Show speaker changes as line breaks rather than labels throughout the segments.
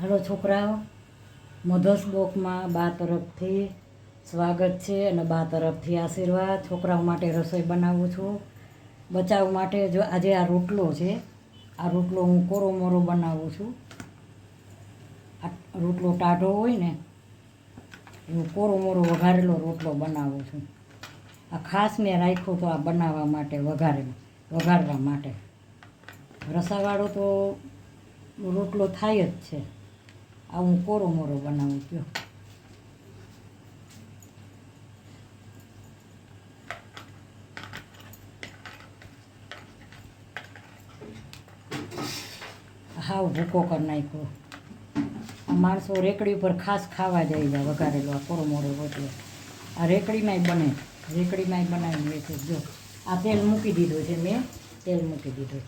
હાલો છોકરાઓ, મધર્સ બોકમાં બા તરફથી સ્વાગત છે અને બા તરફથી આશીર્વાદ. છોકરાઓ માટે રસોઈ બનાવું છું. બચાવ માટે જો આજે આ રોટલો છે, આ રોટલો હું કોરો મોરો બનાવું છું. આ રોટલો ટાઢો હોય ને હું કોરો મોરો વઘારેલો રોટલો બનાવું છું. આ ખાસ મેં રાખ્યો તો આ બનાવવા માટે, વઘારવા માટે. રસાવાળો તો રોટલો થાય જ છે. આ હું કોરો મોરો બનાવું છું. હાવ ભૂકો કરી નાખ્યો. આ માણસો રેકડી ઉપર ખાસ ખાવા જાય છે વઘારેલો આ કોરો મોરો રોટલો. આ રેકડીમાંય બને, રેકડીમાંય બનાવી વેચે. જો આ તેલ મૂકી દીધું છે મેં, તેલ મૂકી દીધું.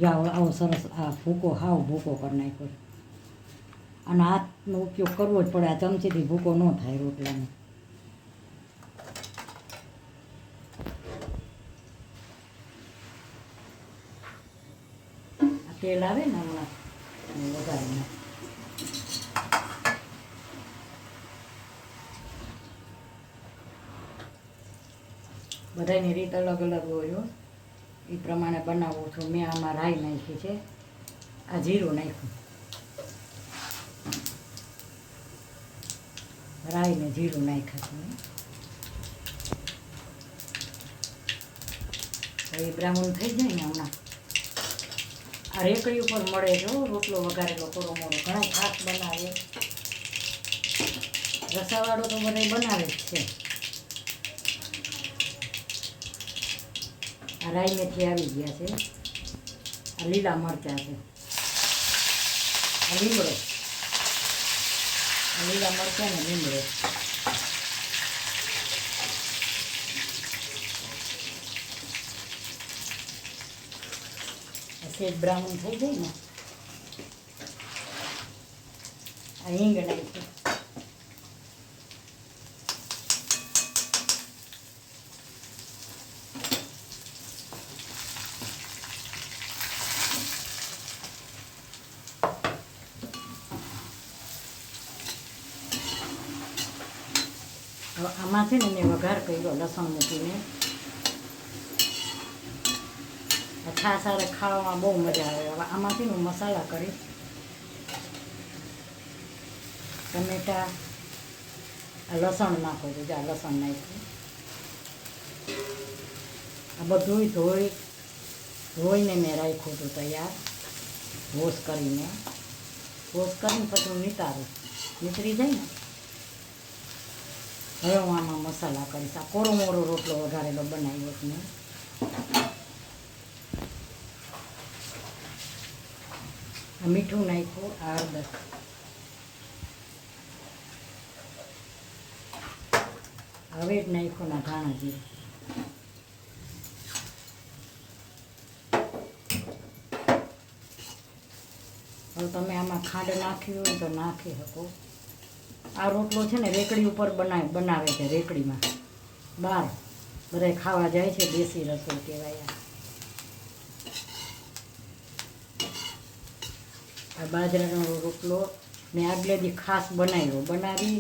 જો આવો સરસ આ ભૂકો હાવ ભૂકો કરી નાખ્યો. અને હાથનો ઉપયોગ કરવો જ પડે, આ ચમચીથી ભૂકો ન થાય રોટલાને. આ તેલ આવે ને હમણાં વઘારીને બધાની રીત અલગ અલગ હોય, એ પ્રમાણે બનાવું છું. મેં આમાં રાઈ નાખી છે, આ જીરું નાખ્યું. રાઈ ને જીરું નાખ્યા છે. એ બ્રાઉન થઈ જાય ને હમણાં. આ રેકડી ઉપર મળે જો રોટલો વઘારેલો કોરો મોરો. ઘણા ખાસ બનાવે, રસાવાળો તો બધા બનાવે જ છે. આ રાઈ મેથી આવી ગયા છે. આ લીલા મરચાં છે. આ લીમડો, આ લીલા મરચાં ને લીમડો. સેજ બ્રાઉન થઈ જાય ને આ હિંગ નાખી. આમાં છે ને મેં વઘાર કર્યો લસણ મૂકીને. છાશ સાથે ખાવામાં બહુ મજા આવે. હવે આમાંથી હું મસાલા કરીશ. ટમેટા, આ લસણ નાખો છો, આ લસણ નાખ્યું. આ બધું ધોઈને મેં રાખ્યું હતું તૈયાર, વોશ કરીને પછી હું નીતારું, નીતરી જાય ને હવે હું આમાં મસાલા કરીશ. આ કોરો મોરો રોટલો વઘારેલો બનાવ્યો છે મેં. આ મીઠું નાખ્યું, આ હળદર, હવે જ નાખ્યું ના ધાણા જીરું. હવે તમે આમાં ખાંડ નાખી હોય તો નાખી શકો. આ રોટલો છે ને રેકડી ઉપર બનાવે છે, રેકડીમાં બહાર બધા ખાવા જાય છે. દેશી રસોઈ કહેવાય. આ બાજરાનો રોટલો મેં આગલે દી ખાસ બનાવી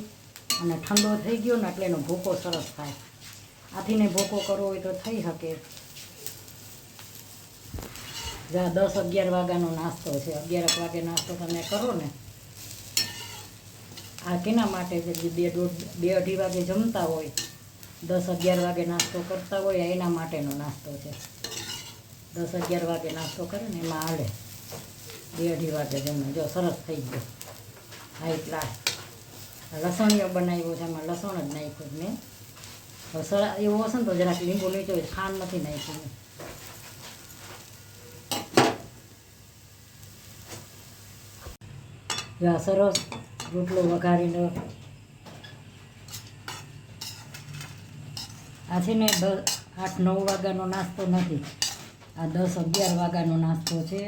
અને ઠંડો થઈ ગયો ને એટલે એનો ભૂકો સરસ થાય. આથીને ભૂકો કરવો હોય તો થઈ શકે. જ્યાં 10-11 વાગ્યાનો નાસ્તો છે, 11 વાગે નાસ્તો તમે કરો ને, આ કેના માટે છે? જે 2-2:30 વાગે જમતા હોય, 10-11 વાગે નાસ્તો કરતા હોય, એના માટેનો નાસ્તો છે. 10-11 વાગે નાસ્તો કરે ને એમાં હાલે. 2-2:30 વાગે જમે. જો સરસ થઈ ગયો. હા એટલા લસણીઓ બનાવ્યો છે, એમાં લસણ જ નાખ્યું મેં. હવે સરસ એવું હશે ને તો જરાક લીંબુ નીચો, ખાંડ નથી નાખ્યું મેં. જો આ સરસ રોટલો વઘારીને આ છે ને 8-9 વાગ્યાનો નાસ્તો નથી, આ 10-11 વાગ્યાનો નાસ્તો છે.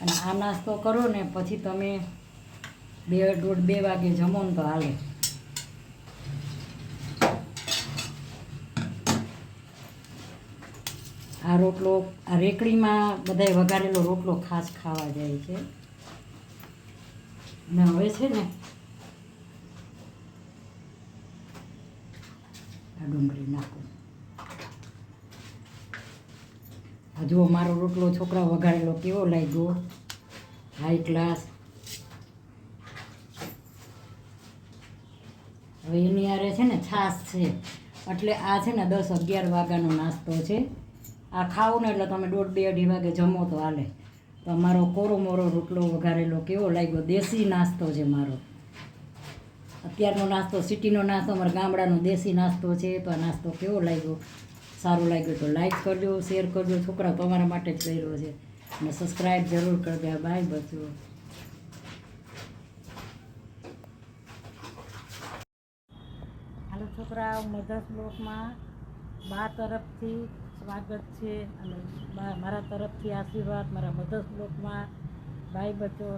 અને આ નાસ્તો કરો ને પછી તમે 2 વાગે જમો ને તો હાલે. આ રોટલો આ રેકડીમાં બધાય વઘારેલો રોટલો ખાસ ખાવા જાય છે. ને હવે છે ને આ ડુંગળી નાખું. જુઓ મારો રોટલો છોકરા વઘારેલો કેવો લાગ્યો, હાઈ ક્લાસ. હવે એની આરે છે ને છાશ છે, એટલે આ છે ને 10-11 વાગ્યાનો નાસ્તો છે. આ ખાવું ને એટલે તમે 1:30-2 વાગે જમો તો હાલે. તો મારો કોરો મોરો રોટલો વઘારેલો કેવો લાગ્યો, દેશી નાસ્તો છે મારો. અત્યારનો નાસ્તો, સિટીનો નાસ્તો, અમારા ગામડાનો દેશી નાસ્તો છે. તો આ નાસ્તો કેવો લાગ્યો, સારું લાગ્યું તો લાઈક કરજો, શેર કરજો. છોકરા તમારા માટે જ કર્યો છે, અને સબસ્ક્રાઈબ જરૂર કરજો. બાય બચ્ચો. હાલો છોકરા, મધર્સ બ્લોકમાં બા તરફથી સ્વાગત છે, અને મારા તરફથી આશીર્વાદ મારા મધર્સ બ્લોકમાં. બાય બચ્ચો.